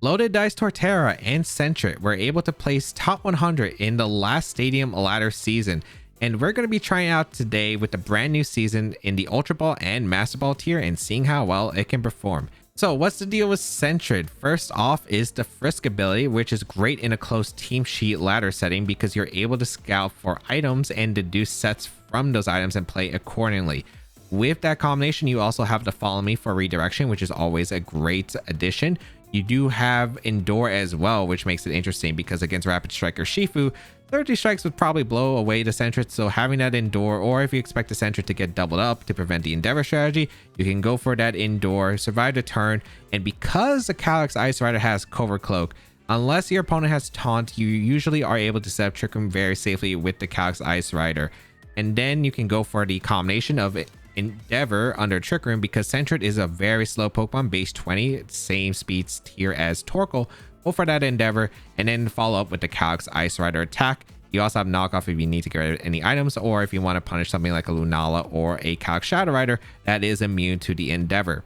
Loaded Dice Torterra and Sentret were able to place top 100 in the last Stadium Ladder season, and we're going to be trying out today with the brand new season in the Ultra Ball and Master Ball tier and seeing how well it can perform. So what's the deal with Sentret? First off is the Frisk ability, which is great in a close team sheet ladder setting because you're able to scout for items and deduce sets from those items and play accordingly. With that combination, you also have the Follow Me for redirection, which is always a great addition. You do have Endure as well, which makes it interesting because against Rapid Strike or Shifu, 30 strikes would probably blow away the Sentret, so having that Endure, or if you expect the Sentret to get doubled up to prevent the Endeavor strategy, you can go for that Endure, survive the turn, and because the Calyx Ice Rider has Cover Cloak, unless your opponent has Taunt, you usually are able to set up Trick Room very safely with the Calyx Ice Rider. And then you can go for the combination of Endeavor under Trick Room because Sentret is a very slow Pokemon, base 20, same speed tier as Torkoal. Go for that Endeavor and then follow up with the Calyx Ice Rider attack. You also have knockoff if you need to get rid of any items, or if you want to punish something like a Lunala or a Calyx Shadow Rider that is immune to the Endeavor.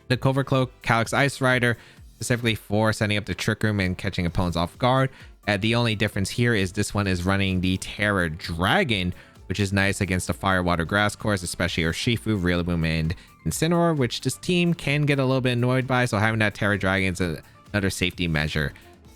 The Cover Cloak Calyx Ice Rider specifically for setting up the Trick Room and catching opponents off guard. The only difference here is this one is running the Terra Dragon, which is nice against the Fire, Water, Grass course, especially Urshifu, Rillaboom, and Incineroar, which this team can get a little bit annoyed by, so having that Terra Dragon is another safety measure.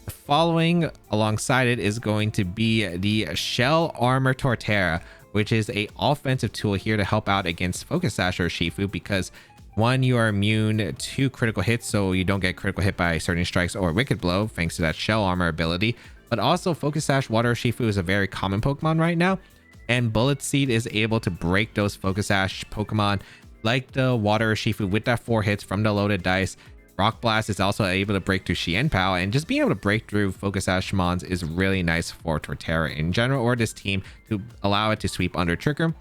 Following alongside it is going to be the Shell Armor Torterra, which is a offensive tool here to help out against Focus Sash or Shifu because one, you are immune to critical hits, so you don't get critical hit by certain strikes or Wicked Blow thanks to that Shell Armor ability, but also Focus Sash Water Shifu is a very common Pokemon right now, and Bullet Seed is able to break those Focus Sash Pokemon like the Water Shifu with that 4 hits from the loaded dice. Rock Blast is also able to break through Xianpao, and just being able to break through Focus Sash Mons is really nice for Torterra in general, or this team, to allow it to sweep under Trick Room.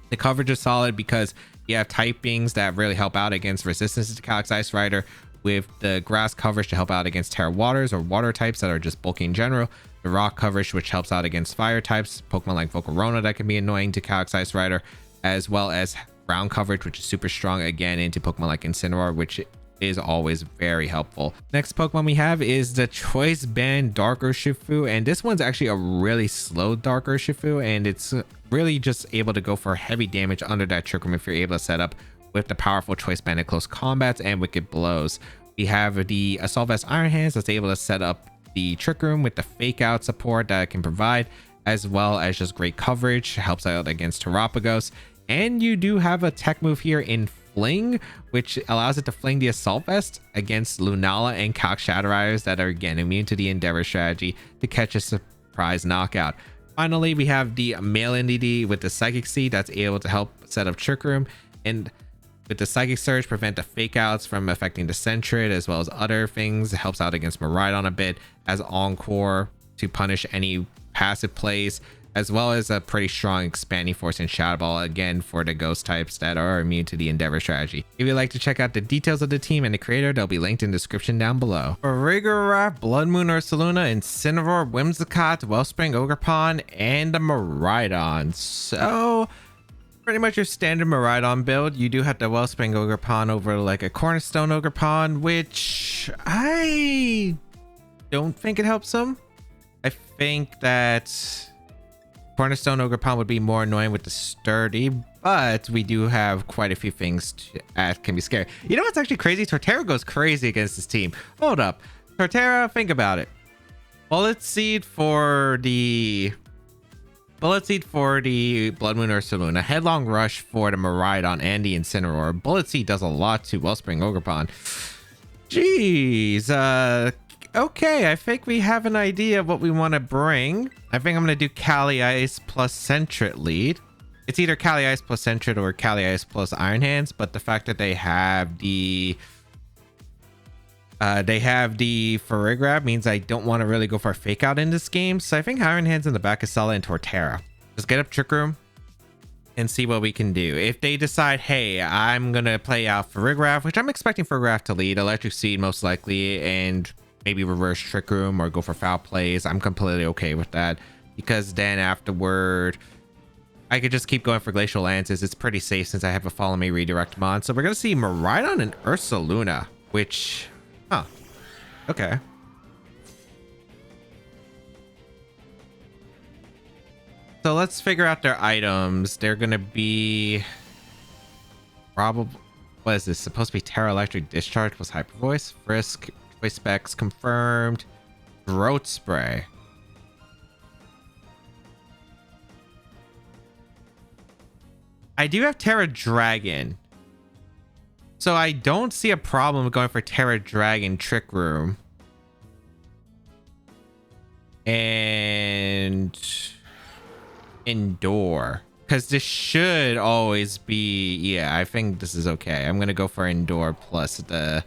The coverage is solid because you have typings that really help out against resistance to Calyx Ice Rider, with the grass coverage to help out against Terra Waters or water types that are just bulky in general. The rock coverage, which helps out against fire types, Pokemon like Volcarona that can be annoying to Calyx Ice Rider, as well as ground coverage, which is super strong again into Pokemon like Incineroar, which is always very helpful. Next Pokemon we have is the Choice Band Dark Urshifu, and this one's actually a really slow Dark Urshifu, and it's really just able to go for heavy damage under that Trick Room if you're able to set up with the powerful Choice Band in close combats and Wicked Blows. We have the Assault Vest Iron Hands that's able to set up the Trick Room with the Fake Out support that it can provide, as well as just great coverage, helps out against Terapagos. And you do have a tech move here in Fling, which allows it to fling the Assault Vest against Lunala and Calyx Shadow Riders that are again immune to the Endeavor strategy to catch a surprise knockout. Finally, we have the Male NDD with the Psychic Seed that's able to help set up Trick Room, and with the Psychic Surge prevent the Fake Outs from affecting the Sentret as well as other things. It helps out against Miraidon a bit as Encore to punish any passive plays, as well as a pretty strong Expanding Force and Shadow Ball again for the ghost types that are immune to the Endeavor strategy. If you'd like to check out the details of the team and the creator, they'll be linked in the description down below. Farigiraf, Blood Moon Ursaluna, Incineroar, Whimsicott, Wellspring Ogerpon, and the Miraidon. So pretty much your standard Miraidon build. You do have the Wellspring Ogerpon over like a Cornerstone Ogerpon, which I don't think it helps them. I think that Cornerstone Ogerpon would be more annoying with the Sturdy, but we do have quite a few things that can be scary. You know what's actually crazy? Torterra goes crazy against this team. Hold up. Torterra, think about it. Bullet Seed for the Blood Moon Ursaluna, Headlong Rush for the Miraidon and the Incineroar. Bullet Seed does a lot to Wellspring Ogerpon. Jeez, okay, I think we have an idea of what we want to bring. I think I'm going to do Cali Ice plus Sentret lead. It's either Cali Ice plus Sentret or Cali Ice plus Iron Hands, but the fact that they have the Farigiraf means I don't want to really go for a Fake Out in this game. So I think Iron Hands in the back is solid and Torterra. Just get up Trick Room and see what we can do. If they decide, hey, I'm going to play out Farigiraf, which I'm expecting Farigiraf to lead, Electric Seed most likely, and maybe reverse Trick Room or go for foul plays, I'm completely okay with that, because then afterward I could just keep going for Glacial Lances. It's pretty safe since I have a Follow Me redirect mon. So we're gonna see Miraidon and Ursaluna, which Okay. So let's figure out their items. They're gonna be probably, what is this? Supposed to be Terra Electric Discharge plus Hyper Voice. Frisk, Choice Specs confirmed. Throat Spray. I do have Terra Dragon. So I don't see a problem going for Terra Dragon Trick Room. And Endure. Because this should always be... Yeah, I think this is okay. I'm going to go for Endure plus the...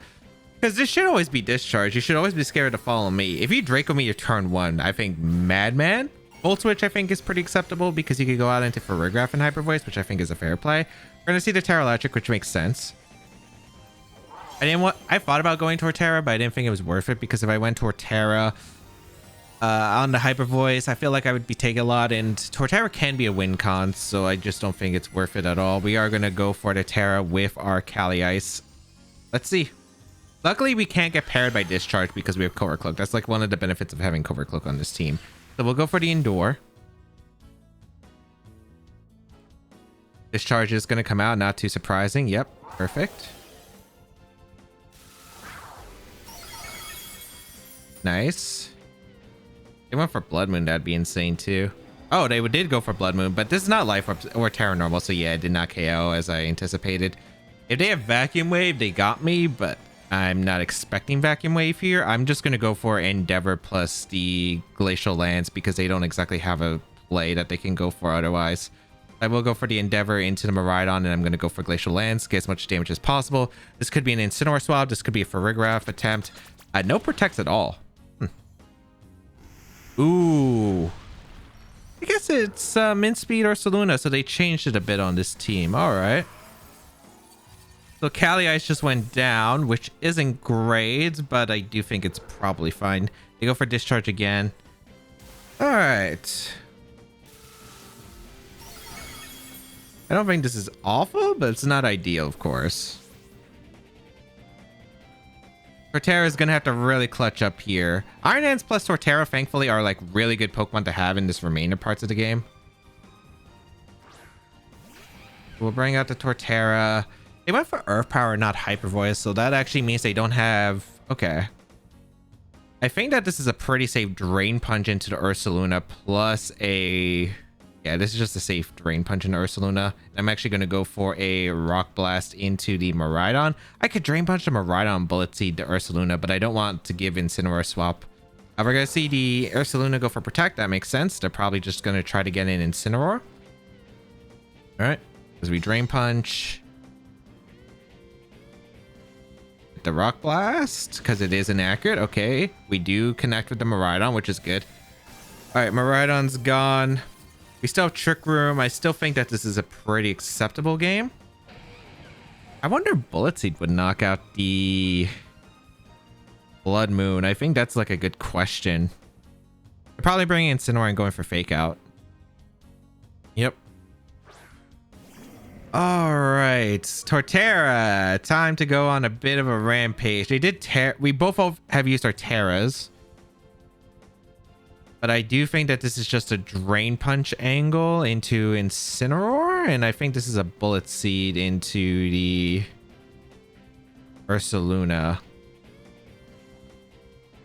Because this should always be Discharge. You should always be scared to follow me. If you Draco me your turn 1, I think Madman. Volt Switch, I think, is pretty acceptable because you could go out into Farigiraf and Hyper Voice, which I think is a fair play. We're going to see the Terra Electric, which makes sense. I thought about going Torterra, but I didn't think it was worth it because if I went Torterra on the Hyper Voice, I feel like I would be taking a lot, and Torterra can be a win con, so I just don't think it's worth it at all. We are going to go for the Terra with our Kali Ice. Let's see. Luckily, we can't get paired by Discharge because we have Covert Cloak. That's like one of the benefits of having Covert Cloak on this team. So we'll go for the Endure. Discharge is going to come out, not too surprising. Yep, perfect. Nice. They went for Blood Moon. That'd be insane too. Oh, they did go for Blood Moon, but this is not Life or Terra Normal, so yeah, it did not KO as I anticipated. If they have Vacuum Wave, they got me, but I'm not expecting Vacuum Wave here. I'm just going to go for Endeavor plus the Glacial Lance because they don't exactly have a play that they can go for otherwise. I will go for the Endeavor into the Miraidon, and I'm going to go for Glacial Lance, get as much damage as possible. This could be an Incineroar swap. This could be a Farigiraf attempt. No protects at all. Ooh. I guess it's Mint Speed or Saluna, so they changed it a bit on this team. All right. So Kali Ice just went down, which isn't great, but I do think it's probably fine. They go for Discharge again. All right. I don't think this is awful, but it's not ideal, of course. Torterra is going to have to really clutch up here. Iron Hands plus Torterra, thankfully, are like really good Pokemon to have in this remainder parts of the game. We'll bring out the Torterra. They went for Earth Power, not Hyper Voice, so that actually means they don't have... Okay. I think that this is a pretty safe Drain Punch into the Ursaluna plus a... Yeah, this is just a safe Drain Punch into Ursaluna. I'm actually going to go for a Rock Blast into the Miraidon. I could Drain Punch the Miraidon, Bullet Seed to Ursaluna, but I don't want to give Incineroar swap. We're going to see the Ursaluna go for Protect. That makes sense. They're probably just going to try to get in Incineroar. All right. As we Drain Punch... the Rock Blast because it is inaccurate. Okay, we do connect with the Miraidon, which is good. All right, Miraidon's gone. We still have Trick Room. I still think that this is a pretty acceptable game. I wonder if Bullet Seed would knock out the Blood Moon. I think that's like a good question. They're probably bringing in Incineroar and going for Fake Out. Yep. All right, Torterra, time to go on a bit of a rampage. They did we both have used our Terras, but I do think that this is just a Drain Punch angle into Incineroar, and I think this is a Bullet Seed into the Ursaluna. I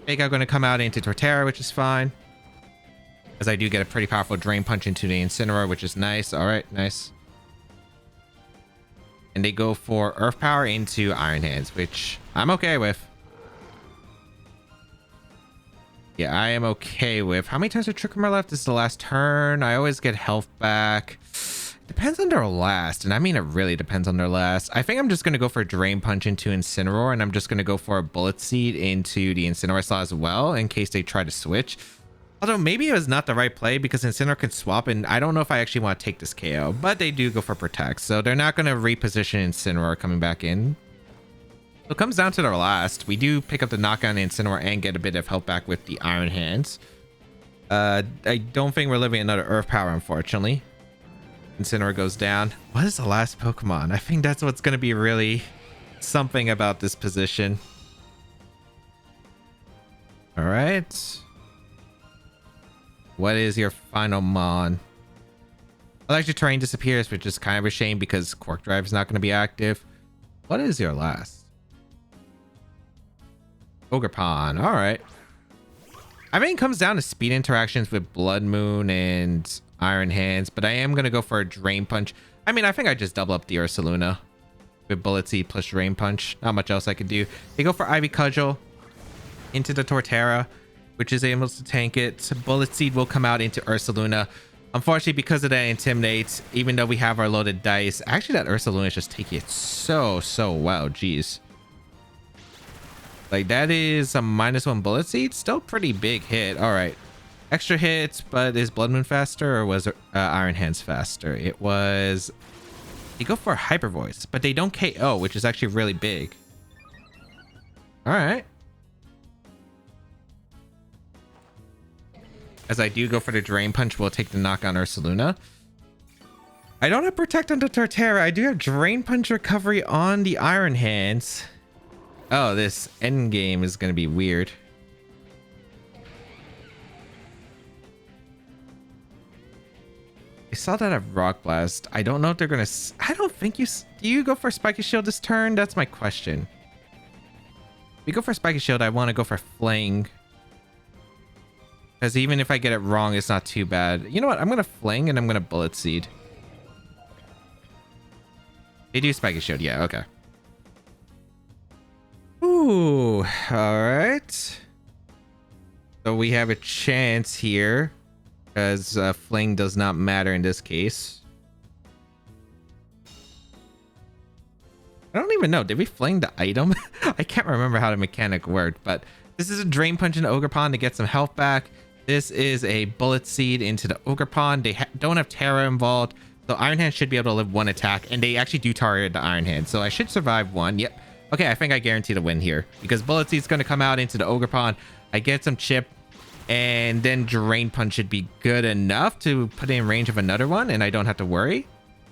think I'm going to come out into Torterra, which is fine, as I do get a pretty powerful Drain Punch into the Incineroar, which is nice. All right, nice. And they go for Earth Power into Iron Hands, which I'm okay with. Yeah, I am okay with. How many times are Trick Room left? This is the last turn. I always get health back. Depends on their last. And I mean, it really depends on their last. I think I'm just going to go for a Drain Punch into Incineroar. And I'm just going to go for a Bullet Seed into the Incineroar slot as well, in case they try to switch. Although maybe it was not the right play because Incineroar can swap, and I don't know if I actually want to take this KO, but they do go for Protect, so they're not going to reposition Incineroar coming back in. So it comes down to their last. We do pick up the knockdown Incineroar and get a bit of help back with the Iron Hands. I don't think we're living another Earth Power, unfortunately. Incineroar goes down. What is the last Pokemon? I think that's what's going to be really something about this position. All right. What is your final mon? Electric terrain disappears, which is kind of a shame because Quark Drive is not going to be active. What is your last? Ogerpon. All right. I mean, it comes down to speed interactions with Blood Moon and Iron Hands, but I am going to go for a Drain Punch. I mean, I think I just double up the Ursaluna with Bullet Seed plus Drain Punch. Not much else I could do. They go for Ivy Cudgel into the Torterra, which is able to tank it. Bullet Seed will come out into Ursaluna. Unfortunately, because of that Intimidate, even though we have our loaded dice, actually that Ursaluna is just taking it so well. Jeez. Like, that is a -1 Bullet Seed. Still pretty big hit. All right. Extra hits, but is Blood Moon faster or was Iron Hands faster? It was... You go for a Hyper Voice, but they don't KO, which is actually really big. All right. As I do go for the Drain Punch, we'll take the knock on Ursaluna. I don't have Protect on the Torterra. I do have Drain Punch recovery on the Iron Hands. Oh, this end game is going to be weird. I saw that at Rock Blast. I don't know if they're going to... I don't think you... Do you go for Spiky Shield this turn? That's my question. If you go for Spiky Shield, I want to go for Fling. Because even if I get it wrong, it's not too bad. You know what? I'm going to Fling and I'm going to Bullet Seed. They do Spiky Shield. Yeah, okay. Ooh, all right. So we have a chance here because Fling does not matter in this case. I don't even know. Did we Fling the item? I can't remember how the mechanic worked, but this is a Drain Punch into Ogerpon to get some health back. This is a Bullet Seed into the Ogerpon. They don't have Terra involved, so Iron Hand should be able to live one attack, and they actually do target the Iron Hand, so I should survive one. Yep. Okay, I think I guarantee the win here because Bullet Seed's going to come out into the Ogerpon. I get some chip, and then Drain Punch should be good enough to put in range of another one, and I don't have to worry.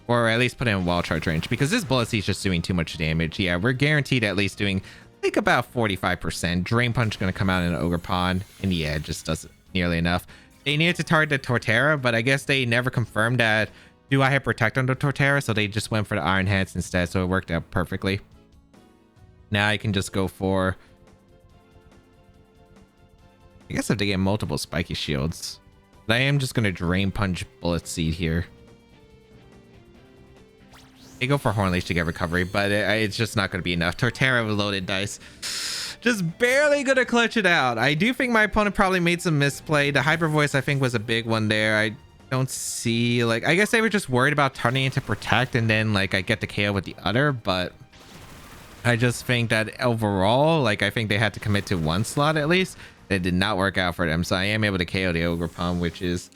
Or at least put in Wall Charge range because this Bullet Seed's just doing too much damage. Yeah, we're guaranteed at least doing like about 45%. Drain Punch going to come out in an Ogerpon, and yeah, it just doesn't nearly enough. They needed to target the Torterra, but I guess they never confirmed that. Do I have Protect on the Torterra? So they just went for the Iron Hands instead, so it worked out perfectly. Now I can just go for... I guess if they get multiple Spiky Shields. But I am just going to Drain Punch Bullet Seed here. They go for Horn Leash to get recovery, but it's just not going to be enough. Torterra with loaded dice. Just barely going to clutch it out. I do think my opponent probably made some misplay. The Hyper Voice, I think, was a big one there. I don't see... Like, I guess they were just worried about turning into Protect, and then, like, I get the KO with the other, but... I just think that overall, like, I think they had to commit to one slot at least. It did not work out for them, so I am able to KO the Ogerpon, which is...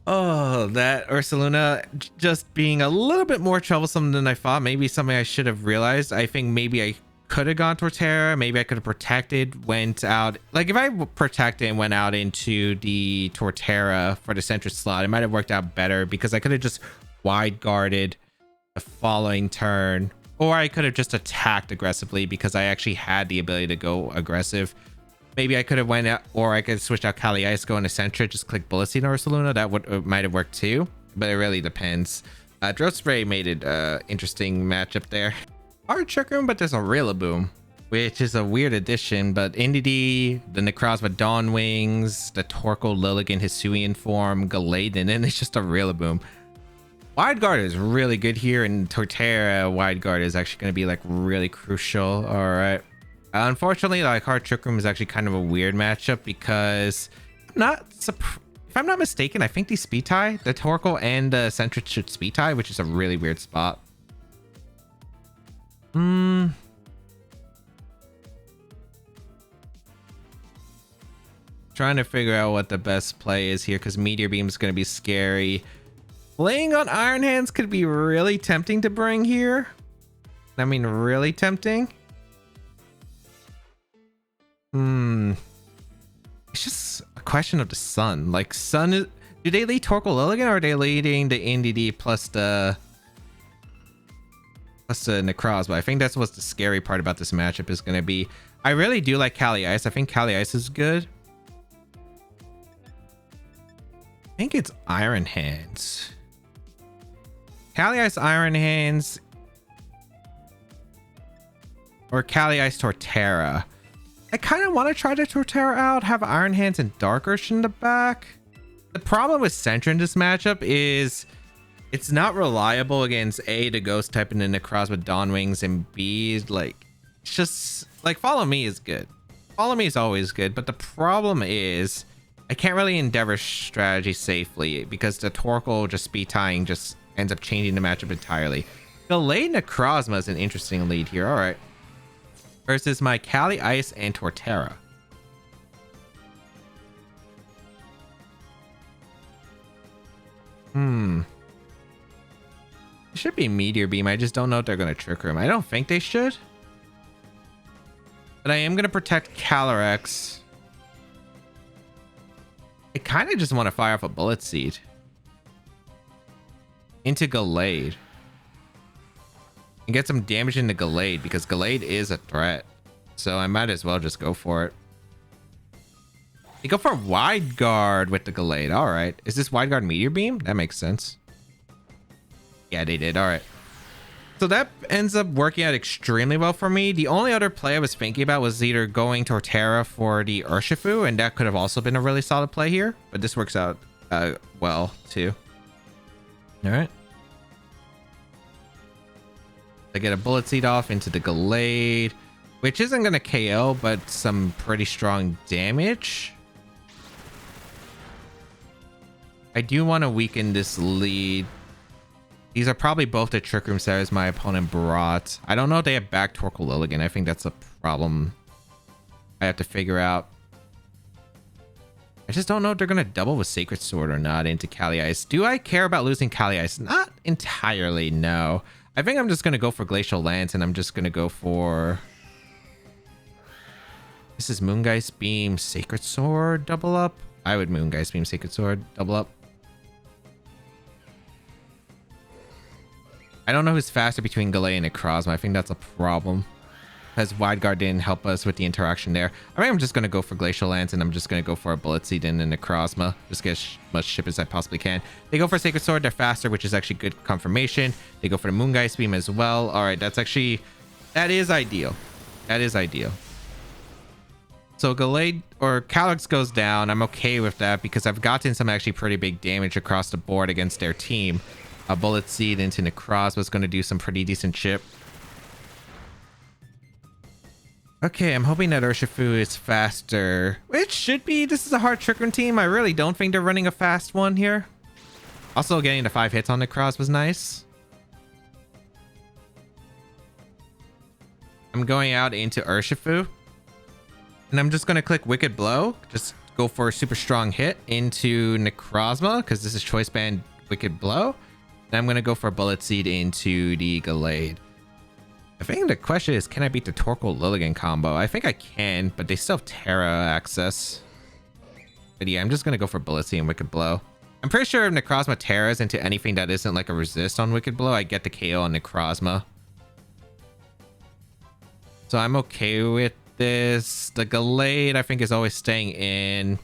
Oh, that Ursaluna just being a little bit more troublesome than I thought. Maybe something I should have realized. I think maybe I could have gone Torterra. Maybe I could have protected, went out. Like, if I protected and went out into the Torterra for the Sentret slot, it might have worked out better because I could have just wide guarded the following turn. Or I could have just attacked aggressively because I actually had the ability to go aggressive. Maybe I could have went out, or I could have switched out Kali Ice, go into Sentret, just click Bullet Seed on Ursaluna. That would might have worked too, but it really depends. Drought Spray made it interesting matchup there. Hard Trick Room, but there's a Rillaboom, which is a weird addition. But Indeedee, the Necrozma Dawn Wings, the Torkoal Lilligant Hisuian form, Galaden, and it's just a Rillaboom. Wide Guard is really good here, and Torterra Wide Guard is actually going to be like really crucial. All right. Unfortunately, like Hard Trick Room is actually kind of a weird matchup because if I'm not mistaken, I think they speed tie. The Torkoal and the Sentret should speed tie, which is a really weird spot. Trying to figure out what the best play is here because Meteor Beam is going to be scary. Playing on Iron Hands could be really tempting to bring here. I mean, really tempting. It's just a question of the Sun. Like, Sun is... Do they lead Torkoal Lilligant or are they leading the Indeedee plus the plus Necrozma. I think that's what's the scary part about this matchup is going to be. I really do like Kali Ice. I think Kali Ice is good. I think it's Iron Hands. Kali Ice Iron Hands. Or Kali Ice Torterra. I kind of want to try the Torterra out. Have Iron Hands and Dark Ursh in the back. The problem with Sentret in this matchup is it's not reliable against A, the Ghost type and the Necrozma Dawn Wings, and B, like, it's just like Follow Me is good. Follow Me is always good, but the problem is I can't really endeavor strategy safely because the Torkoal just speed tying just ends up changing the matchup entirely. Delayed Necrozma is an interesting lead here. All right. Versus my Kali Ice and Torterra. It should be Meteor Beam. I just don't know if they're going to Trick Room. I don't think they should. But I am going to protect Calyrex. I kind of just want to fire off a Bullet Seed. Into Gallade. And get some damage into Gallade because Gallade is a threat. So I might as well just go for it. You go for Wide Guard with the Gallade. All right. Is this Wide Guard Meteor Beam? That makes sense. Yeah, they did. All right. So that ends up working out extremely well for me. The only other play I was thinking about was either going Torterra for the Urshifu, and that could have also been a really solid play here. But this works out well, too. All right. I get a Bullet Seed off into the Gallade, which isn't going to KO, but some pretty strong damage. I do want to weaken this lead. These are probably both the Trick Room setters my opponent brought. I don't know if they have back Torkoal Lilligant. I think that's a problem I have to figure out. I just don't know if they're going to double with Sacred Sword or not into Kali Ice. Do I care about losing Kali Ice? Not entirely, no. I think I'm just going to go for Glacial Lance, and I'm just going to go for... This is Moongeist Beam, Sacred Sword, double up. I would Moongeist Beam, Sacred Sword, double up. I don't know who's faster between Gallade and Necrozma. I think that's a problem. Because Wide Guard didn't help us with the interaction there. I think I'm just going to go for Glacial Lance, and I'm just going to go for a Bullet Seed and a Necrozma. Just get as much ship as I possibly can. They go for Sacred Sword. They're faster, which is actually good confirmation. They go for the Moongeist Beam as well. All right, that's actually... That is ideal. That is ideal. So Gallade or Calyrex goes down. I'm okay with that because I've gotten some actually pretty big damage across the board against their team. A Bullet Seed into Necrozma is going to do some pretty decent chip. Okay, I'm hoping that Urshifu is faster. It should be. This is a hard Trick Room team. I really don't think they're running a fast one here. Also, getting the 5 hits on Necrozma was nice. I'm going out into Urshifu. And I'm just going to click Wicked Blow. Just go for a super strong hit into Necrozma because this is Choice Band Wicked Blow. And I'm going to go for a Bullet Seed into the Gallade. I think the question is, can I beat the Torkoal Lilligant combo? I think I can, but they still have Terra access. But yeah, I'm just going to go for Bullet Seed and Wicked Blow. I'm pretty sure if Necrozma Terras into anything that isn't like a resist on Wicked Blow, I get the KO on Necrozma. So I'm okay with this. The Gallade, I think, is always staying in.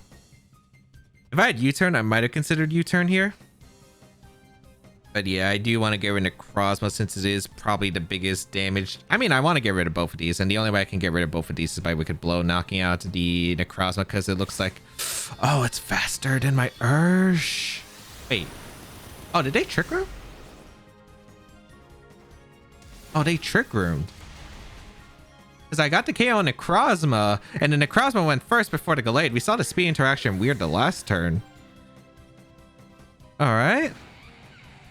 If I had U-turn, I might have considered U-turn here. But yeah, I do want to get rid of Necrozma since it is probably the biggest damage. I mean, I want to get rid of both of these, and the only way I can get rid of both of these is by Wicked Blow, knocking out the Necrozma, because it looks like... Oh, it's faster than my Ursh. Wait. Oh, did they Trick Room? Oh, they Trick Roomed. Because I got the KO on Necrozma, and the Necrozma went first before the Gallade. We saw the speed interaction weird the last turn. Alright.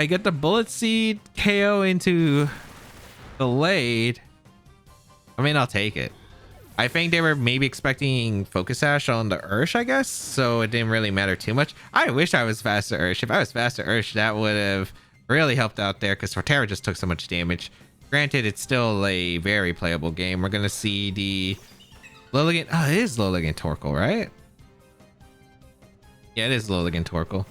I get the Bullet Seed KO into Gallade. I mean, I'll take it. I think they were maybe expecting Focus Sash on the Ursh, I guess. So it didn't really matter too much. I wish I was faster Ursh. If I was faster Ursh, that would have really helped out there because Torterra just took so much damage. Granted, it's still a very playable game. We're going to see the Lilligant. Oh, it is Lilligant Torkoal, right? Yeah, it is Lilligant Torkoal.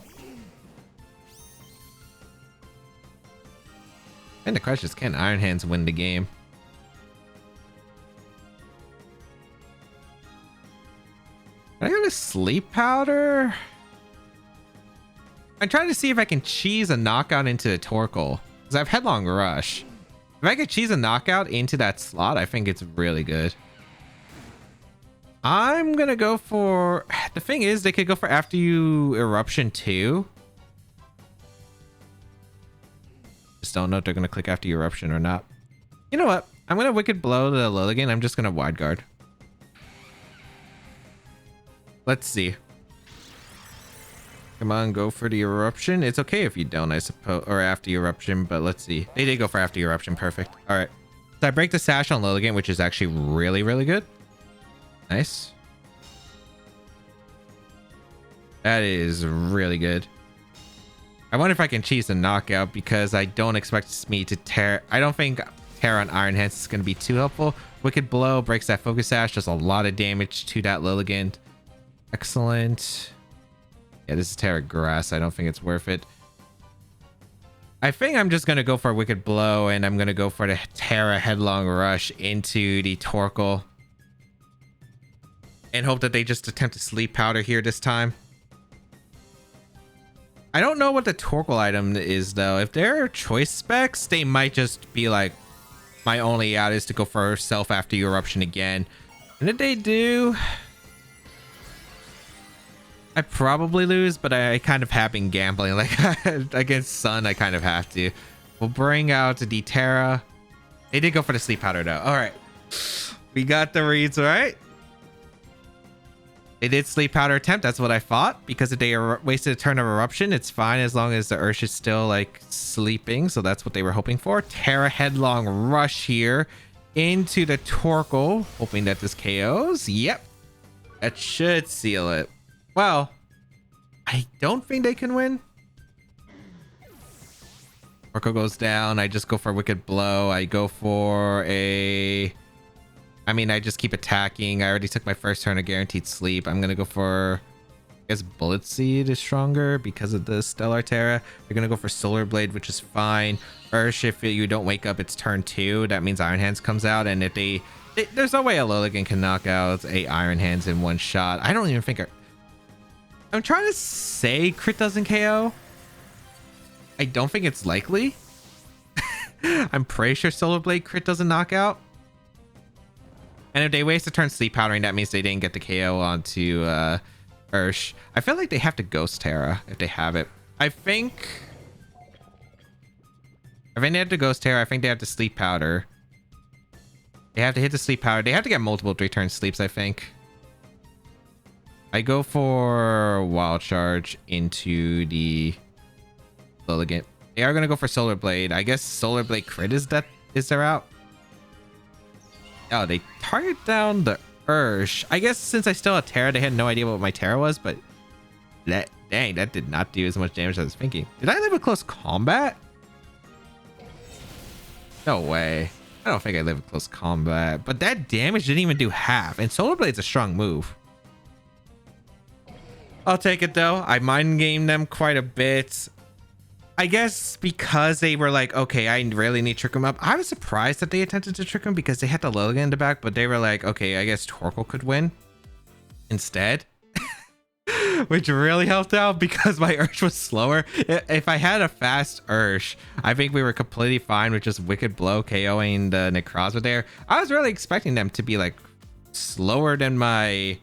And the question is, can Iron Hands win the game? Can I go to Sleep Powder? I'm trying to see if I can cheese a knockout into the Torkoal, because I have Headlong Rush. If I could cheese a knockout into that slot, I think it's really good. I'm gonna go for... The thing is, they could go for After You Eruption too. Just don't know if they're gonna click After You Eruption or not. You know what? I'm gonna Wicked Blow the Lilligant. I'm just gonna Wide Guard. Let's see. Come on, go for the Eruption. It's okay if you don't, I suppose, or After Eruption, but let's see. They did go for After Eruption. Perfect. All right. So I break the Sash on Lilligant, which is actually really, really good. Nice. That is really good. I wonder if I can cheese the knockout because I don't expect me to tear. I don't think Terra on Iron Hands is going to be too helpful. Wicked Blow breaks that Focus Sash. Does a lot of damage to that Lilligant. Excellent. Yeah, this is Terra Grass. I don't think it's worth it. I think I'm just going to go for a Wicked Blow, and I'm going to go for the Terra Headlong Rush into the Torkoal. And hope that they just attempt to Sleep Powder here this time. I don't know what the Torkoal item is, though. If they're choice specs, they might just be like, my only out is to go for Self After You Eruption again. And if they do... I probably lose, but I kind of have been gambling. Like, against Sun, I kind of have to. We'll bring out the Terra. They did go for the Sleep Powder, though. All right. We got the reads, right? They did Sleep Powder attempt. That's what I thought. Because if they wasted a turn of Eruption, it's fine as long as the Ursh is still, like, sleeping. So that's what they were hoping for. Terra Headlong Rush here into the Torkoal. Hoping that this KOs. Yep. That should seal it. Well, I don't think they can win. Torkoal goes down. I just go for a Wicked Blow. I go for a... I mean, I just keep attacking. I already took my first turn of Guaranteed Sleep. I'm going to go for... I guess Bullet Seed is stronger because of the Stellar Terra. They're going to go for Solar Blade, which is fine. Ursh, if you don't wake up, it's turn 2. That means Iron Hands comes out. And if they... There's no way a Lilligant can knock out a Iron Hands in one shot. I don't even think... I'm trying to say crit doesn't KO. I don't think it's likely. I'm pretty sure Solar Blade crit doesn't knock out. And if they waste a turn Sleep Powdering, that means they didn't get the KO onto Ursh. I feel like they have to Ghost Terra if they have it. I think they have to Ghost Terra. I think they have to Sleep Powder. They have to hit the Sleep Powder. They have to get multiple 3-turn sleeps, I think. I go for Wild Charge into the Lilligant. They are going to go for Solar Blade. I guess Solar Blade crit is their out. Oh, they target down the Ursh. I guess since I still had Terra, they had no idea what my Terra was, but dang, that did not do as much damage as I was thinking. Did I live a close combat? No way. I don't think I live a close combat, but that damage didn't even do half, and Solar Blade's a strong move. I'll take it though. I mind gamed them quite a bit. I guess because they were like, okay, I really need to trick him up. I was surprised that they attempted to trick him because they had the Lilligant in the back, but they were like, okay, I guess Torkoal could win instead. Which really helped out because my Ursh was slower. If I had a fast Ursh, I think we were completely fine with just Wicked Blow KOing the Necrozma there. I was really expecting them to be like slower than my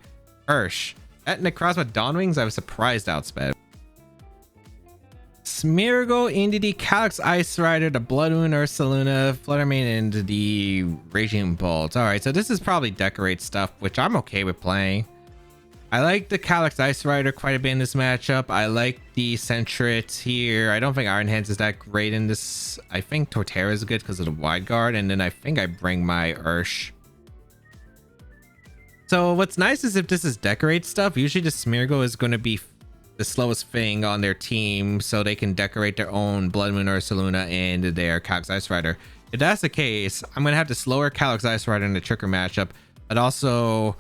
Ursh. At Necrozma Dawnwings, I was surprised outsped. Smeargle into the Calyx Ice Rider, the Blood Moon Ursaluna, Fluttermane, and the Raging Bolt. Alright, so this is probably Decorate stuff, which I'm okay with playing. I like the Calyx Ice Rider quite a bit in this matchup. I like the Sentret here. I don't think Iron Hands is that great in this. I think Torterra is good because of the Wide Guard, and then I think I bring my Ursh. So what's nice is if this is Decorate stuff, usually the Smeargle is going to be the slowest thing on their team so they can decorate their own Blood Moon Ursaluna and their Calyx Ice Rider. If that's the case, I'm going to have the slower Calyx Ice Rider in the Tricker matchup, but also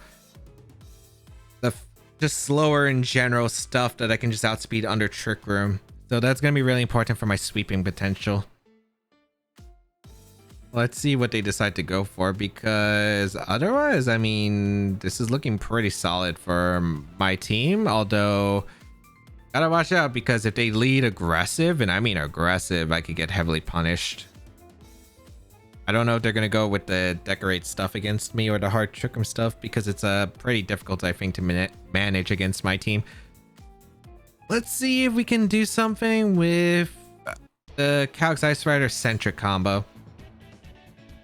the just slower in general stuff that I can just outspeed under Trick Room. So that's going to be really important for my sweeping potential. Let's see what they decide to go for, because otherwise, I mean, this is looking pretty solid for my team. Although, gotta watch out, because if they lead aggressive, and I mean aggressive, I could get heavily punished. I don't know if they're going to go with the decorate stuff against me or the hard trick 'em stuff, because it's pretty difficult, I think, to manage against my team. Let's see if we can do something with the Calix Ice Rider Sentret combo,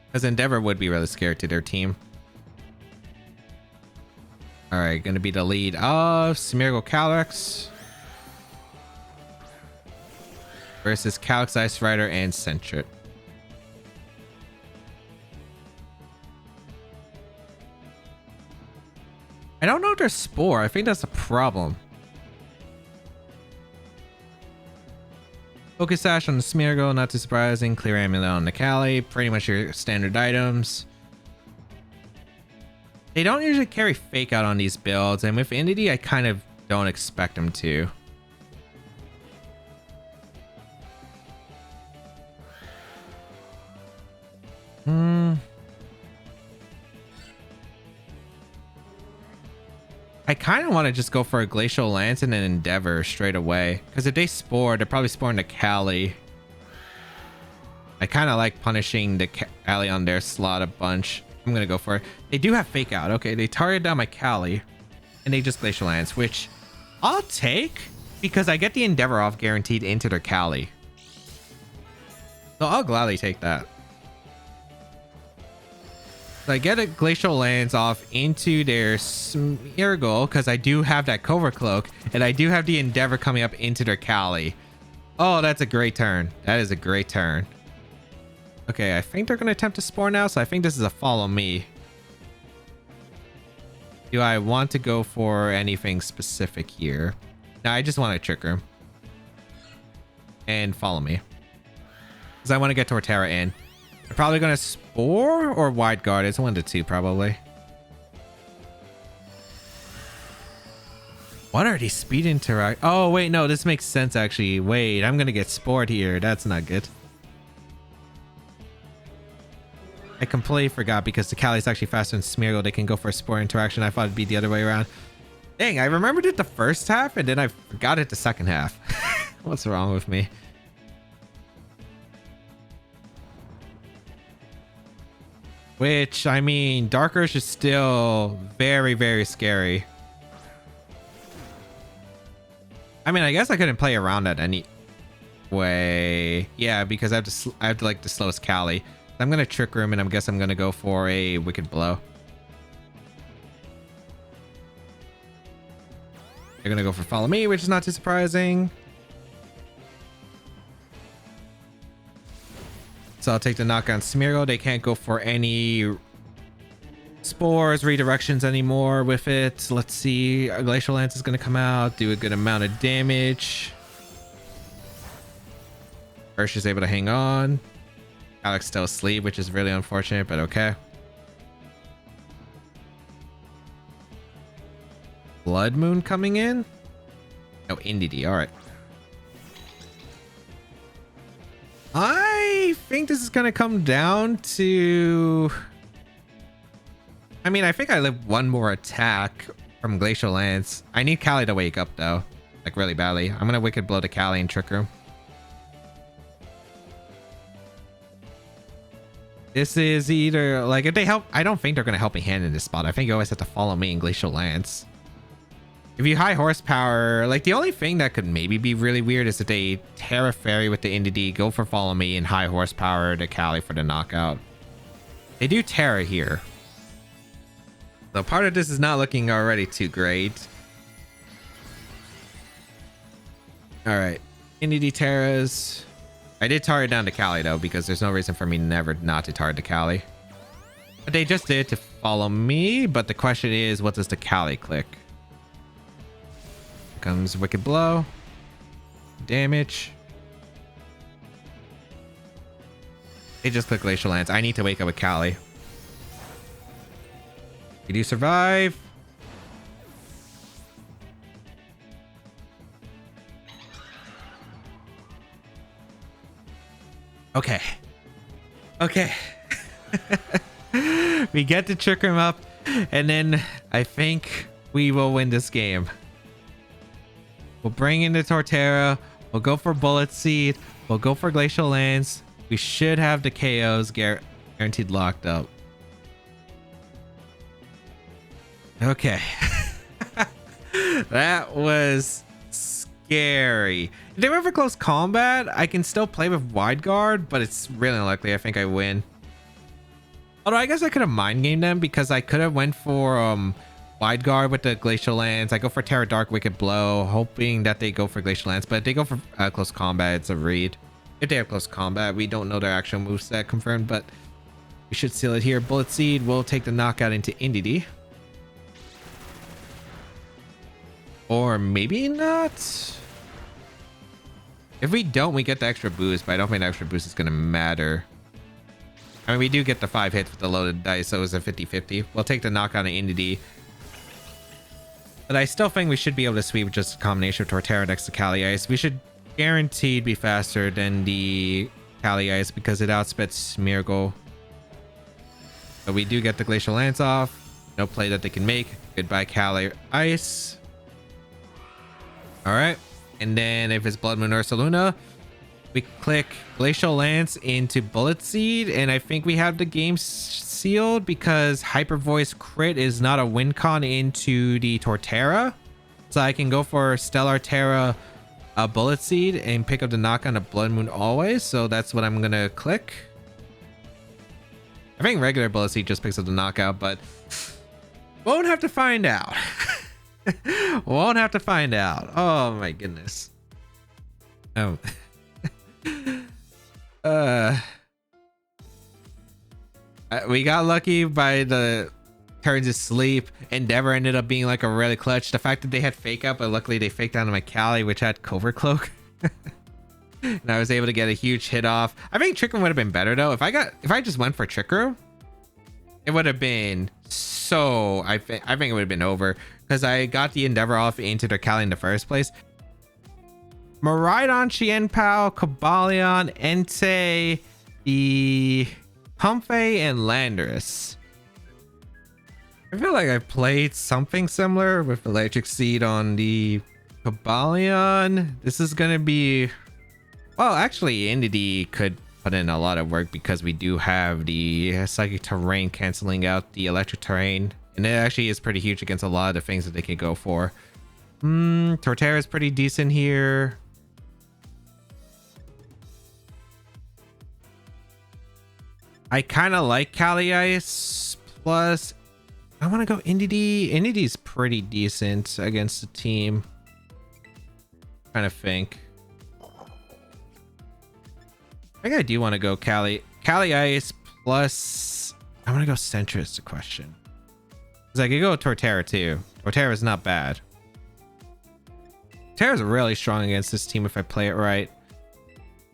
because Endeavor would be really scared to their team. All right, going to be the lead of Smeargle Calyrex versus Calix Ice Rider and Sentret. I don't know if there's Spore. I think that's a problem. Focus Sash on the Smeargle, not too surprising. Clear Amulet on the Cali. Pretty much your standard items. They don't usually carry Fake Out on these builds, and with Entity, I kind of don't expect them to. I kind of want to just go for a Glacial Lance and an Endeavor straight away, because if they Spore, they're probably sporing the Cali. I kind of like punishing the Cali on their slot a bunch. I'm going to go for it. They do have Fake Out. Okay, they target down my Cali, and they just Glacial Lance, which I'll take, because I get the Endeavor off guaranteed into their Cali. So I'll gladly take that. So I get a Glacial Lance off into their Smeargle, because I do have that Covert Cloak, and I do have the Endeavor coming up into their Cali. Oh, that's a great turn. That is a great turn. Okay, I think they're going to attempt to Spore now, so I think this is a follow me. Do I want to go for anything specific here? No, I just want to trick her. And follow me. Because I want to get Torterra in. They're probably going to Spore or Wide Guard. It's 1 to 2 probably. What are these speed interact? Oh, wait, no, this makes sense actually. Wait, I'm going to get Spored here. That's not good. I completely forgot, because the Cali is actually faster than Smeargle. They can go for a Spore interaction. I thought it'd be the other way around. Dang, I remembered it the first half and then I forgot it the second half. What's wrong with me? Which, I mean, Dark Urge is still very, very scary. I mean, I guess I couldn't play around that anyway. Yeah, because I have to like the slowest Cali. I'm gonna Trick Room, and I guess I'm gonna go for a Wicked Blow. They're gonna go for Follow Me, which is not too surprising. So I'll take the knock on Smeargle. They can't go for any Spores, redirections anymore with it. Let's see. A Glacial Lance is going to come out, do a good amount of damage. Ursh is able to hang on. Alex still asleep, which is really unfortunate, but okay. Blood Moon coming in? Oh, Indie. All right. I think this is going to come down to... I mean, I think I live one more attack from Glacial Lance. I need Cali to wake up, though. Like, really badly. I'm going to Wicked Blow to Cali and Trick Room. This is either... Like, if they help... I don't think they're going to help me hand in this spot. I think you always have to follow me in Glacial Lance. If you high horsepower... Like, the only thing that could maybe be really weird is that they Terra Fairy with the Indie, go for follow me, and high horsepower to Cali for the knockout. They do Terra here. So part of this is not looking already too great. All right. Indie Terras. I did target down to Cali, though, because there's no reason for me never not to target the Cali. But they just did to follow me, but the question is, what does the Cali click? Here comes Wicked Blow. Damage. They just click Glacial Lance. I need to wake up with Cali. You do survive. Okay. Okay. We get the Trick Room up, and then I think we will win this game. We'll bring in the Torterra. We'll go for Bullet Seed. We'll go for Glacial Lance. We should have the KOs guaranteed locked up. Okay. That was scary. If they were for close combat, I can still play with Wide Guard, but it's really unlikely. I think I win. Although I guess I could have mind gamed them because I could have went for Wide Guard with the Glacial Lance. I go for Terra Dark Wicked Blow, hoping that they go for Glacial Lance, but if they go for close combat, it's a read. If they have close combat, we don't know their actual moveset confirmed, but we should seal it here. Bullet Seed will take the knockout into Indeedee. Or maybe not. If we don't, we get the extra boost, but I don't think the extra boost is going to matter. I mean, we do get the 5 hits with the loaded dice, so it's a 50-50. We'll take the knockout on Indeedee. But I still think we should be able to sweep with just a combination of Torterra next to Cali Ice. We should guaranteed be faster than the Cali Ice because it outspits Smeargle. But we do get the Glacial Lance off. No play that they can make. Goodbye, Cali Ice. Alright. And then if it's Blood Moon or Ursaluna, we click Glacial Lance into Bullet Seed, and I think we have the game sealed because Hyper Voice crit is not a win con into the Torterra. So I can go for Stellar Terra Bullet Seed and pick up the knock on a Blood Moon always. So that's what I'm gonna click. I think regular Bullet Seed just picks up the knockout, but won't have to find out. Won't have to find out. Oh my goodness. Oh. We got lucky by the turns of sleep. Endeavor ended up being like a really clutch. The fact that they had fake out, but luckily they faked out on my Cali, which had Covert Cloak. And I was able to get a huge hit off. I think Trick Room would have been better though. If I just went for Trick Room, it would have been so I think it would have been over because I got the Endeavor off into their Cali in the first place. Miraidon, Chien-Pao, Cobalion, Entei, the Comfey, and Landorus. I feel like I played something similar with Electric Seed on the Cobalion. This is gonna be, well, actually Indeedee could put in a lot of work because we do have the Psychic Terrain canceling out the Electric Terrain, and it actually is pretty huge against a lot of the things that they could go for. Torterra is pretty decent here. I kind of like Cali Ice, plus I want to go Indeedee. Indeedee's pretty decent against the team. Kind of think. I think I do want to go Cali Ice, plus I want to go Sentret is the question. Because I could go Torterra too. Torterra is not bad. Torterra's really strong against this team if I play it right.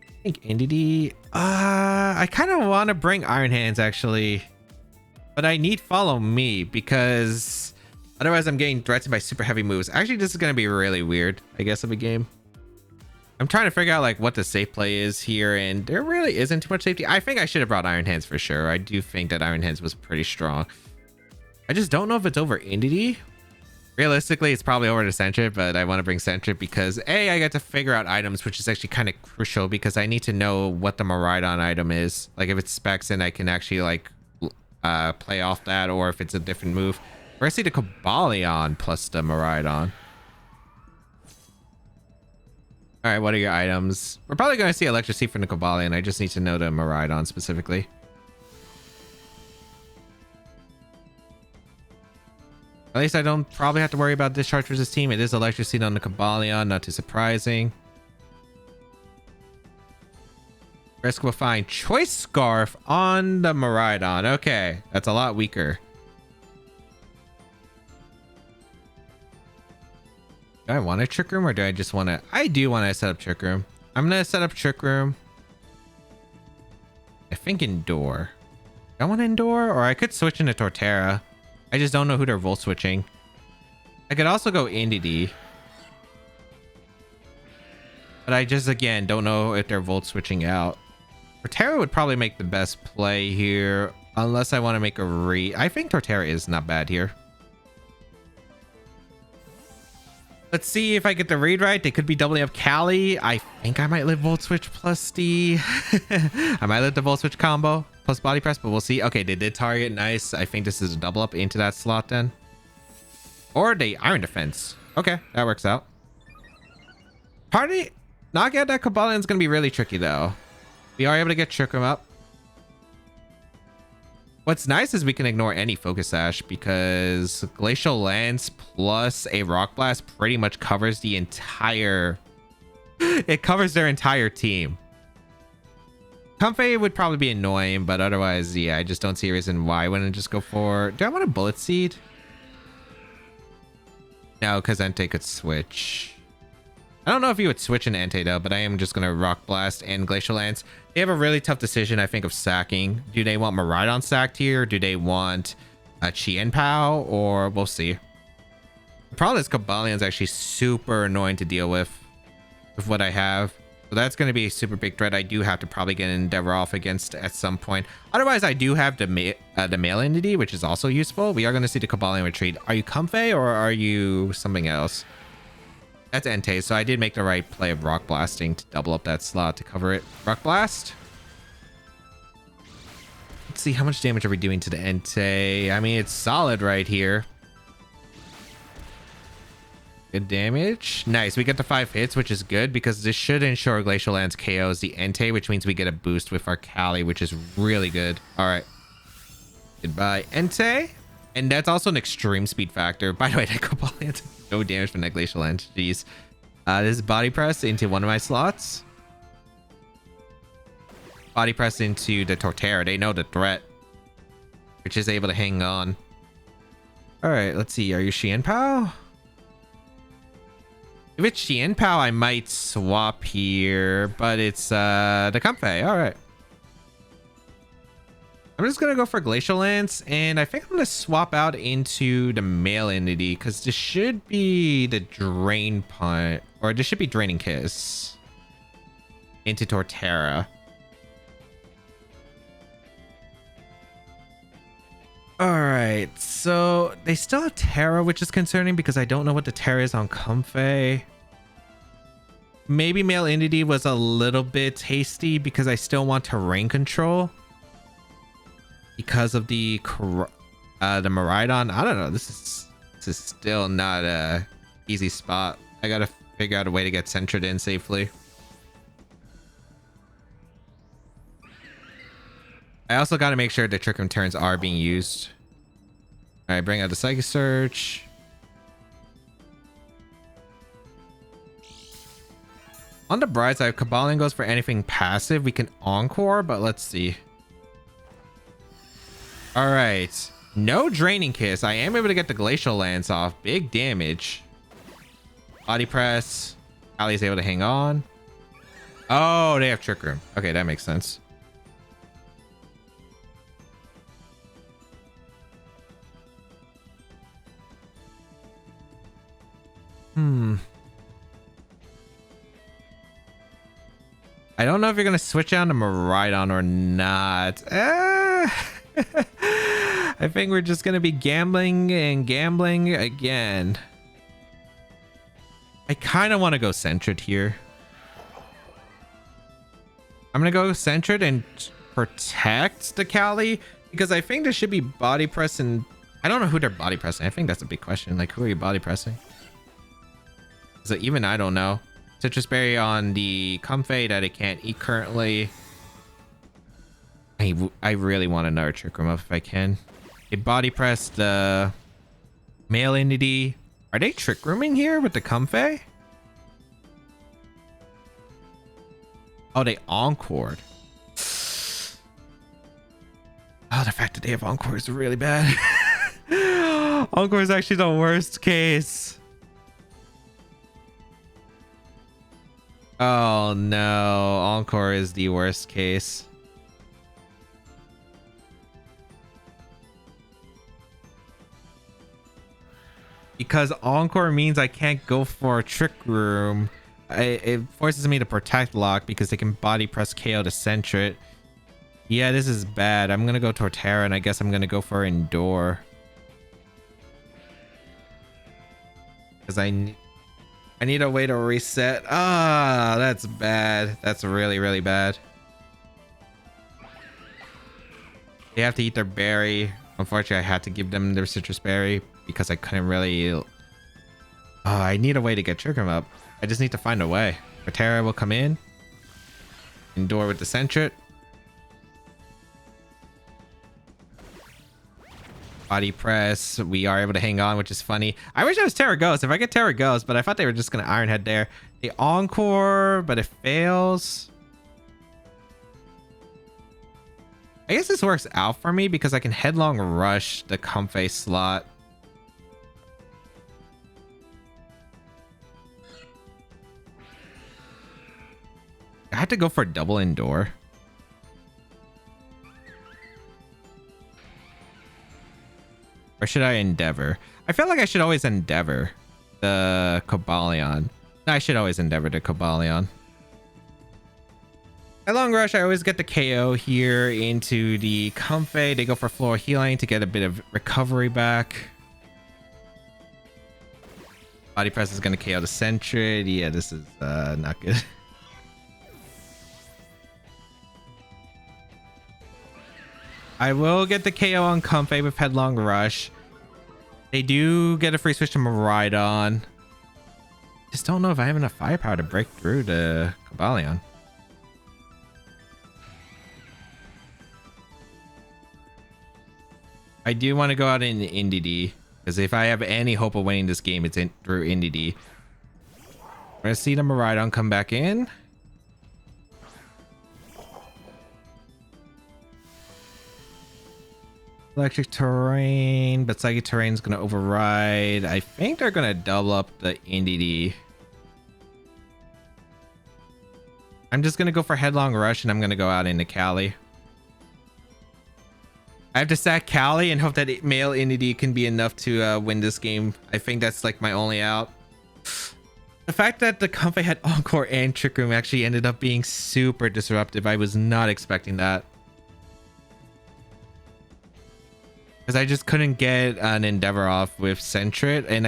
I think Indeedee. I kind of want to bring Iron Hands actually, but I need Follow Me because otherwise I'm getting threatened by super heavy moves. Actually, this is going to be really weird, I guess, of a game. I'm trying to figure out like what the safe play is here, and there really isn't too much safety. I think I should have brought Iron Hands for sure. I do think that Iron Hands was pretty strong. I just don't know if it's over Indeedee. Realistically, it's probably over to Sentret, but I want to bring Sentret because A, I get to figure out items, which is actually kind of crucial because I need to know what the Miraidon item is. Like if it's specs in, I can actually like play off that, or if it's a different move. Where I see the Cobalion plus the Miraidon. All right, what are your items? We're probably going to see Electricity from the Cobalion. I just need to know the Miraidon specifically. At least I don't probably have to worry about Discharge versus team. It is Electricity on the Cobalion, not too surprising. Risk will find Choice Scarf on the Miraidon. Okay, that's a lot weaker. Do I want a Trick Room or do I just want to? I do want to set up Trick Room. I'm going to set up Trick Room. I think Indoor. Do I want Indoor, or I could switch into Torterra. I just don't know who they're Volt switching. I could also go Indeedee. But I just, again, don't know if they're Volt switching out. Torterra would probably make the best play here. Unless I want to make a read. I think Torterra is not bad here. Let's see if I get the read right. They could be doubling up Cali. I think I might live Volt Switch plus the... I might live the Volt Switch combo plus Body Press, but we'll see. Okay, they did target. Nice. I think this is a double up into that slot then. Or they Iron Defense. Okay, that works out. Party... Knocking out that Cobalion is going to be really tricky, though. We are able to get Trick Room up. What's nice is we can ignore any Focus Sash because Glacial Lance plus a Rock Blast pretty much covers the entire... It covers their entire team. Comfey would probably be annoying, but otherwise, yeah, I just don't see a reason why I wouldn't just go for... Do I want a Bullet Seed? No, because Entei could switch. I don't know if you would switch an Entei though, but I am just going to Rock Blast and Glacial Lance. They have a really tough decision, I think, of sacking. Do they want Miraidon sacked here? Do they want a Chien-Pao? Or we'll see. The problem is Cobalion is actually super annoying to deal with what I have. So that's going to be a super big threat. I do have to probably get an Endeavor off against at some point. Otherwise, I do have the Male Entity, which is also useful. We are going to see the Cobalion retreat. Are you Comfey or are you something else? That's Entei, so I did make the right play of Rock Blasting to double up that slot to cover it. Rock Blast. Let's see, how much damage are we doing to the Entei? I mean, it's solid right here. Good damage. Nice, we get the 5 hits, which is good because this should ensure Glacial Lance KOs the Entei, which means we get a boost with our Cali, which is really good. All right. Goodbye, Entei. And that's also an extreme speed factor. By the way, that Cobalion no damage from that Glacial Lance. Jeez. This is Body Press into one of my slots. Body Press into the Torterra. They know the threat, which is able to hang on. All right, let's see. Are you Chien-Pao? If it's Chien-Pao, I might swap here, but it's the Comfey. All right. I'm just going to go for Glacial Lance, and I think I'm going to swap out into the Male Entity, because this should be the Drain Punch, or this should be Draining Kiss into Torterra. Alright, so they still have Terra, which is concerning, because I don't know what the Terra is on Comfey. Maybe Male Entity was a little bit hasty, because I still want terrain control. Because of the Miraidon. I don't know. This is still not a easy spot. I gotta figure out a way to get Sentret in safely. I also gotta make sure the Trick Room turns are being used. Alright, bring out the Psychic Search. On the bright side, Cobalion goes for anything passive. We can Encore, but let's see. All right, no Draining Kiss. I am able to get the Glacial Lance off. Big damage. Body Press. Ali's able to hang on. Oh, they have Trick Room. Okay, that makes sense. I don't know if you're going to switch on to Miraidon or not. I think we're just going to be gambling and gambling again. I kind of want to go Sentret here. I'm going to go Sentret and protect the Cali because I think there should be Body Press and I don't know who they're Body Pressing. I think that's a big question. Like, who are you Body Pressing? So even I don't know. Citrus Berry on the Comfey that it can't eat currently. I really want another Trick Room up if I can. They Body Press the Male Entity. Are they Trick Rooming here with the Comfey? Oh, they Encored. Oh, the fact that they have Encore is really bad. Encore is actually the worst case. Oh no, Encore is the worst case. Because Encore means I can't go for a Trick Room. It forces me to Protect Lock because they can Body Press KO to Sentret. Yeah, this is bad. I'm gonna go Torterra, and I guess I'm gonna go for Endure. Because I need a way to reset. Ah, that's bad. That's really, really bad. They have to eat their berry. Unfortunately, I had to give them their citrus berry because I couldn't really... Oh, I need a way to get Trigger up. I just need to find a way. Torterra will come in. Endure with the Sentret. Body press. We are able to hang on, which is funny. I wish I was Terra Ghost. If I get Terra Ghost, but I thought they were just going to Iron Head there. They Encore, but it fails. I guess this works out for me because I can Headlong Rush the Comfey slot. I had to go for double Endure. Or should I Endeavor? I feel like I should always Endeavor the Cobalion. No, I should always Endeavor the Cobalion. At Long Rush, I always get the KO here into the Comfey. They go for Floor Healing to get a bit of recovery back. Body Press is going to KO the Sentret. Yeah, this is not good. I will get the KO on Comfey with Headlong Rush. They do get a free switch to Miraidon. Just don't know if I have enough firepower to break through the Cobalion. I do want to go out in Indeedee, because if I have any hope of winning this game, it's through Indeedee. We're going to see the Miraidon come back in. Electric Terrain, but Psychic Terrain is going to override. I think they're going to double up the Indeedee. I'm just going to go for Headlong Rush, and I'm going to go out into Cali. I have to sack Cali and hope that male Indeedee can be enough to win this game. I think that's like my only out. The fact that the Comfey had Encore and Trick Room actually ended up being super disruptive. I was not expecting that. Because I just couldn't get an Endeavor off with Sentret, and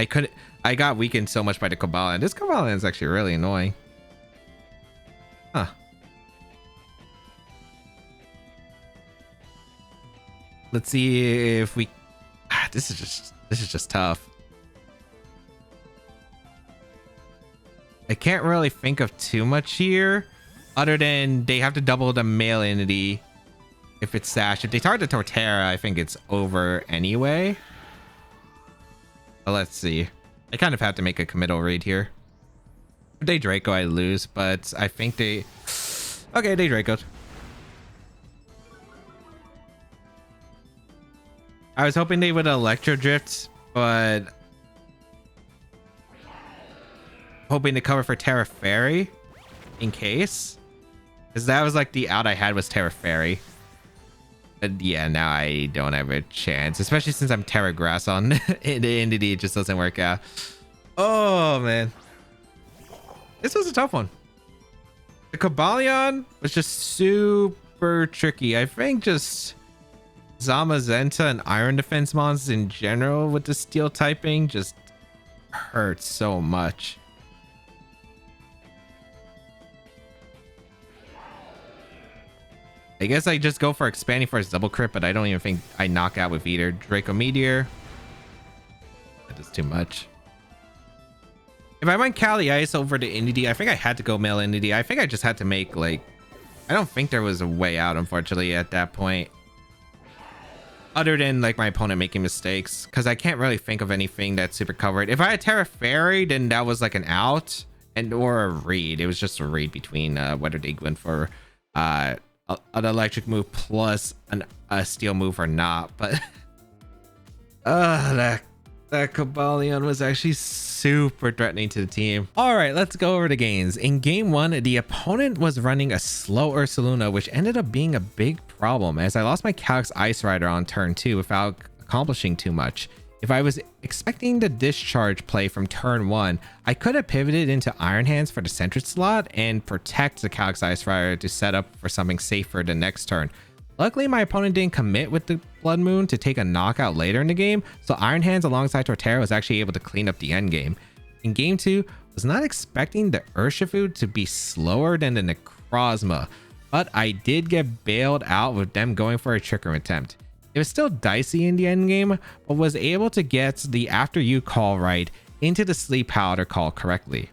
I got weakened so much by the Cobalion. This Cobalion is actually really annoying. Huh. Let's see if we... This is just tough. I can't really think of too much here, other than they have to double the male entity if it's Sash. If they target the Torterra, I think it's over anyway. But let's see. I kind of have to make a committal read here. If they Draco, I lose, but I think they... Okay, they Dracoed. I was hoping they would Electro Drift, but... hoping to cover for Terra Fairy in case. Because that was like the out I had was Terra Fairy. But yeah, now I don't have a chance, especially since I'm Terra Grass on Indeedee. It just doesn't work out. Oh man, this was a tough one. The Cobalion was just super tricky. I think just Zamazenta and Iron Defense monsters in general with the Steel typing just hurts so much. I guess I just go for Expanding Force double crit, but I don't even think I knock out with either. Draco Meteor. That is too much. If I went Cali Ice over to Indeedee, I think I had to go male Indeedee. I think I just had to make like... I don't think there was a way out, unfortunately, at that point. Other than like my opponent making mistakes. Because I can't really think of anything that's super covered. If I had Terra Fairy, then that was like an out. Or a read. It was just a read between whether they went for... an electric move plus a steel move or not, but that Cobalion was actually super threatening to the team. All right, let's go over the games. In game one, the opponent was running a slow Ursaluna, which ended up being a big problem as I lost my Calyx Ice Rider on turn 2 without accomplishing too much. If I was expecting the discharge play from turn 1, I could have pivoted into Iron Hands for the Sentret slot and protect the Calyx Ice Rider to set up for something safer the next turn. Luckily, my opponent didn't commit with the Blood Moon to take a knockout later in the game, so Iron Hands alongside Torterra was actually able to clean up the end game. In game 2, was not expecting the Urshifu to be slower than the Necrozma, but I did get bailed out with them going for a Trick Room attempt. It was still dicey in the end game, but was able to get the After You call right into the Sleep Powder call correctly.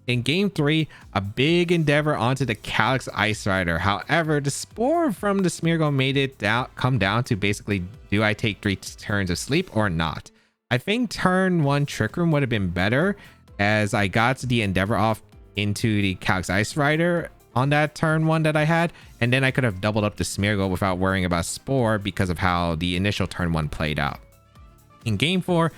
In game 3, a big endeavor onto the Calyx Ice Rider. However, the Spore from the Smeargle made it come down to basically, do I take 3 turns of sleep or not? I think turn 1 Trick Room would have been better, as I got the endeavor off into the Calyx Ice Rider on that turn 1 that I had, and then I could have doubled up the Smeargle without worrying about Spore because of how the initial turn 1 played out. In game 4,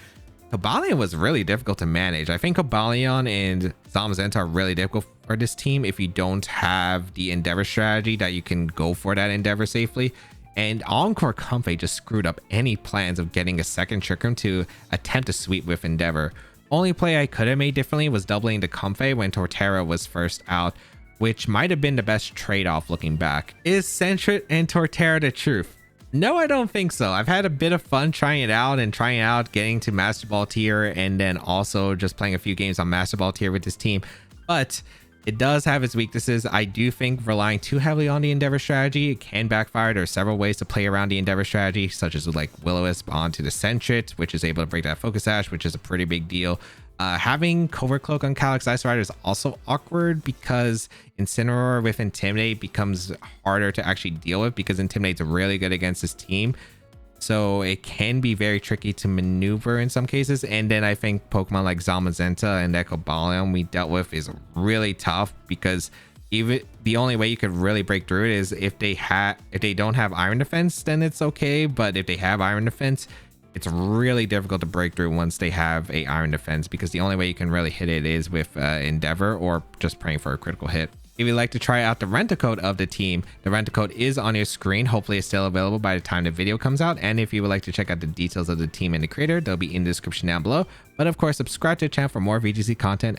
Cobalion was really difficult to manage. I think Cobalion and Zamazenta are really difficult for this team if you don't have the Endeavor strategy that you can go for that Endeavor safely. And Encore Comfey just screwed up any plans of getting a second Trick Room to attempt to sweep with Endeavor. Only play I could have made differently was doubling the Comfey when Torterra was first out, which might have been the best trade-off looking back. Is Sentret and Torterra the truth? No, I don't think so. I've had a bit of fun trying it out getting to Master Ball tier, and then also just playing a few games on Master Ball tier with this team, but it does have its weaknesses. I do think relying too heavily on the Endeavor strategy, it can backfire. There are several ways to play around the Endeavor strategy, such as like Will-O-Wisp onto the Sentret, which is able to break that Focus Sash, which is a pretty big deal. Having Covert Cloak on Calyx Ice Rider is also awkward because Incineroar with Intimidate becomes harder to actually deal with because Intimidate's really good against this team. So it can be very tricky to maneuver in some cases. And then I think Pokemon like Zamazenta and Cobalion we dealt with is really tough because even the only way you could really break through it is if they don't have Iron Defense, then it's okay. But if they have Iron Defense, it's really difficult to break through once they have a Iron Defense because the only way you can really hit it is with Endeavor or just praying for a critical hit. If you'd like to try out the rent-a-code of the team, the rent-a-code is on your screen. Hopefully it's still available by the time the video comes out. And if you would like to check out the details of the team and the creator, they'll be in the description down below. But of course, subscribe to the channel for more VGC content